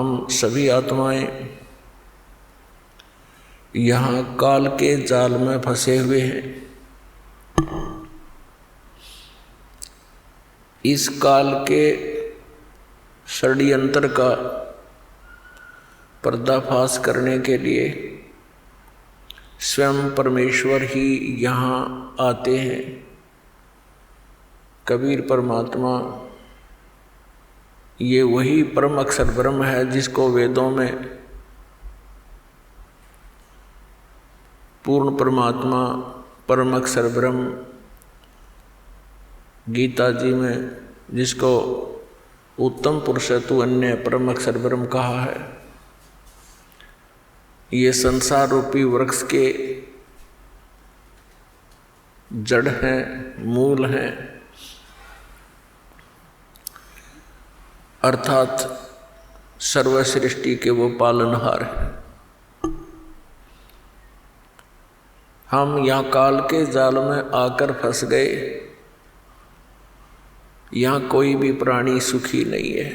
हम सभी आत्माएं यहाँ काल के जाल में फंसे हुए हैं। इस काल के षड्यंत्र का पर्दाफाश करने के लिए स्वयं परमेश्वर ही यहाँ आते हैं। कबीर परमात्मा ये वही परम अक्षर ब्रह्म है जिसको वेदों में पूर्ण परमात्मा परम अक्षर ब्रह्म, गीता जी में जिसको उत्तम पुरुष तु अन्य परम अक्षर ब्रह्म कहा है। ये संसार रूपी वृक्ष के जड़ हैं, मूल हैं, अर्थात सर्व सृष्टि के वो पालनहार हैं। हम यहाँ काल के जाल में आकर फंस गए। यहाँ कोई भी प्राणी सुखी नहीं है।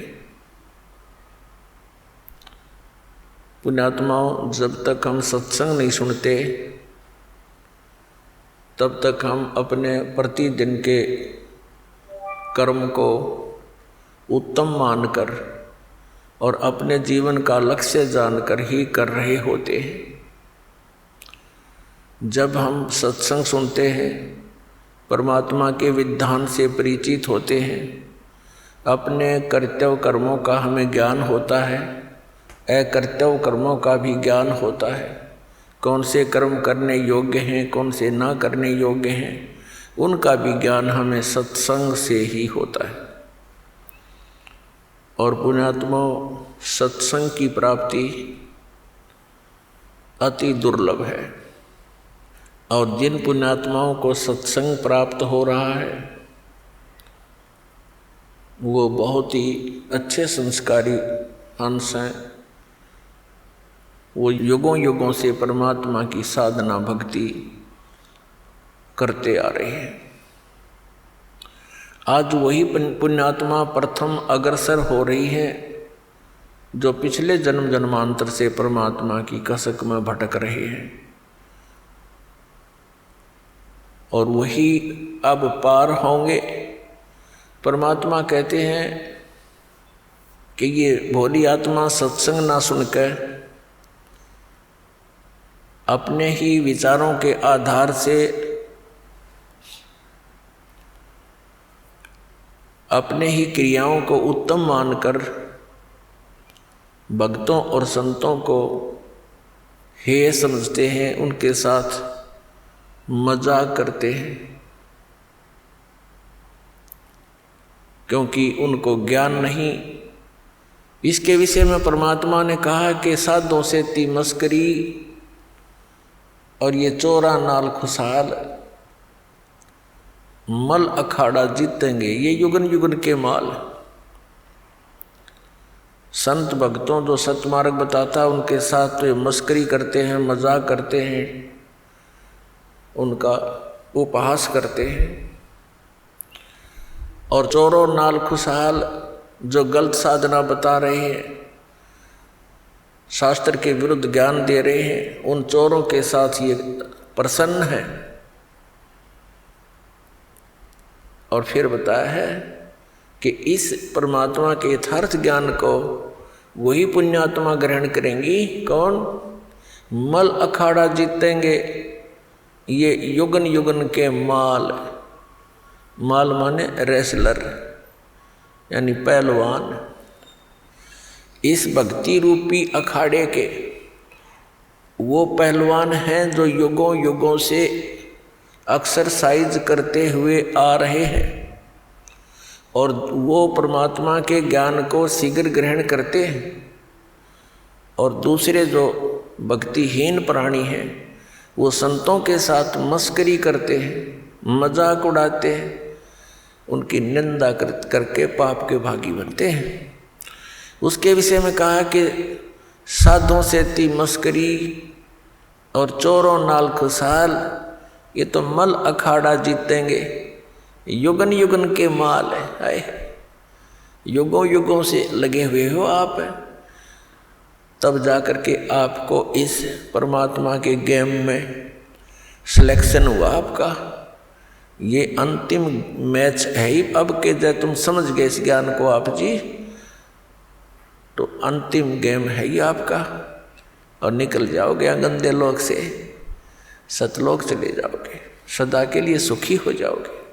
पुण्यात्माओं, जब तक हम सत्संग नहीं सुनते तब तक हम अपने प्रतिदिन के कर्म को उत्तम मानकर और अपने जीवन का लक्ष्य जानकर ही कर रहे होते हैं। जब हम सत्संग सुनते हैं, परमात्मा के विधान से परिचित होते हैं, अपने कर्तव्य कर्मों का हमें ज्ञान होता है, अकर्तव्य कर्मों का भी ज्ञान होता है। कौन से कर्म करने योग्य हैं, कौन से ना करने योग्य हैं, उनका भी ज्ञान हमें सत्संग से ही होता है। और पुण्यात्माओं, सत्संग की प्राप्ति अति दुर्लभ है। और जिन पुण्यात्माओं को सत्संग प्राप्त हो रहा है वो बहुत ही अच्छे संस्कारी हंस हैं। वो युगों युगों से परमात्मा की साधना भक्ति करते आ रहे हैं। आज वही पुण्यात्मा प्रथम अग्रसर हो रही है जो पिछले जन्म जन्मांतर से परमात्मा की कसक में भटक रहे हैं। और वही अब पार होंगे। परमात्मा कहते हैं कि ये भोली आत्मा सत्संग ना सुनकर अपने ही विचारों के आधार से अपने ही क्रियाओं को उत्तम मानकर भक्तों और संतों को हेय समझते हैं, उनके साथ मजाक करते हैं, क्योंकि उनको ज्ञान नहीं। इसके विषय में परमात्मा ने कहा कि साधों से ती मस्करी और ये चोरा नाल खुशहाल मल अखाड़ा जीतेंगे, ये युगन युगन के माल। संत भक्तों जो सतमार्ग बताता उनके साथ तो ये मस्करी करते हैं, मजाक करते हैं, उनका उपहास करते हैं। और चोरों नाल खुशहाल जो गलत साधना बता रहे हैं, शास्त्र के विरुद्ध ज्ञान दे रहे हैं, उन चोरों के साथ ये प्रसन्न है। और फिर बताया है कि इस परमात्मा के यथार्थ ज्ञान को वही पुण्यात्मा ग्रहण करेंगी। कौन? मल अखाड़ा जीतेंगे, ये युगन युगन के माल। माल माने रेसलर यानी पहलवान। इस भक्ति रूपी अखाड़े के वो पहलवान हैं जो युगों युगों से एक्सरसाइज करते हुए आ रहे हैं और वो परमात्मा के ज्ञान को शीघ्र ग्रहण करते हैं। और दूसरे जो भक्तिहीन प्राणी हैं वो संतों के साथ मस्करी करते हैं, मजाक उड़ाते हैं, उनकी निंदा करके पाप के भागी बनते हैं। उसके विषय में कहा कि साधों से ती मस्करी और चोरों नाल खुशहाल, ये तो मल अखाड़ा जीतेंगे, युगन युगन के माल है। युगों युगों से लगे हुए हो आप, तब जाकर के आपको इस परमात्मा के गेम में सिलेक्शन हुआ आपका। ये अंतिम मैच है ही अब के, जब तुम समझ गए इस ज्ञान को आप जी, तो अंतिम गेम है ही आपका, और निकल जाओगे गंदे लोक से, सतलोक चले जाओगे, सदा के लिए सुखी हो जाओगे।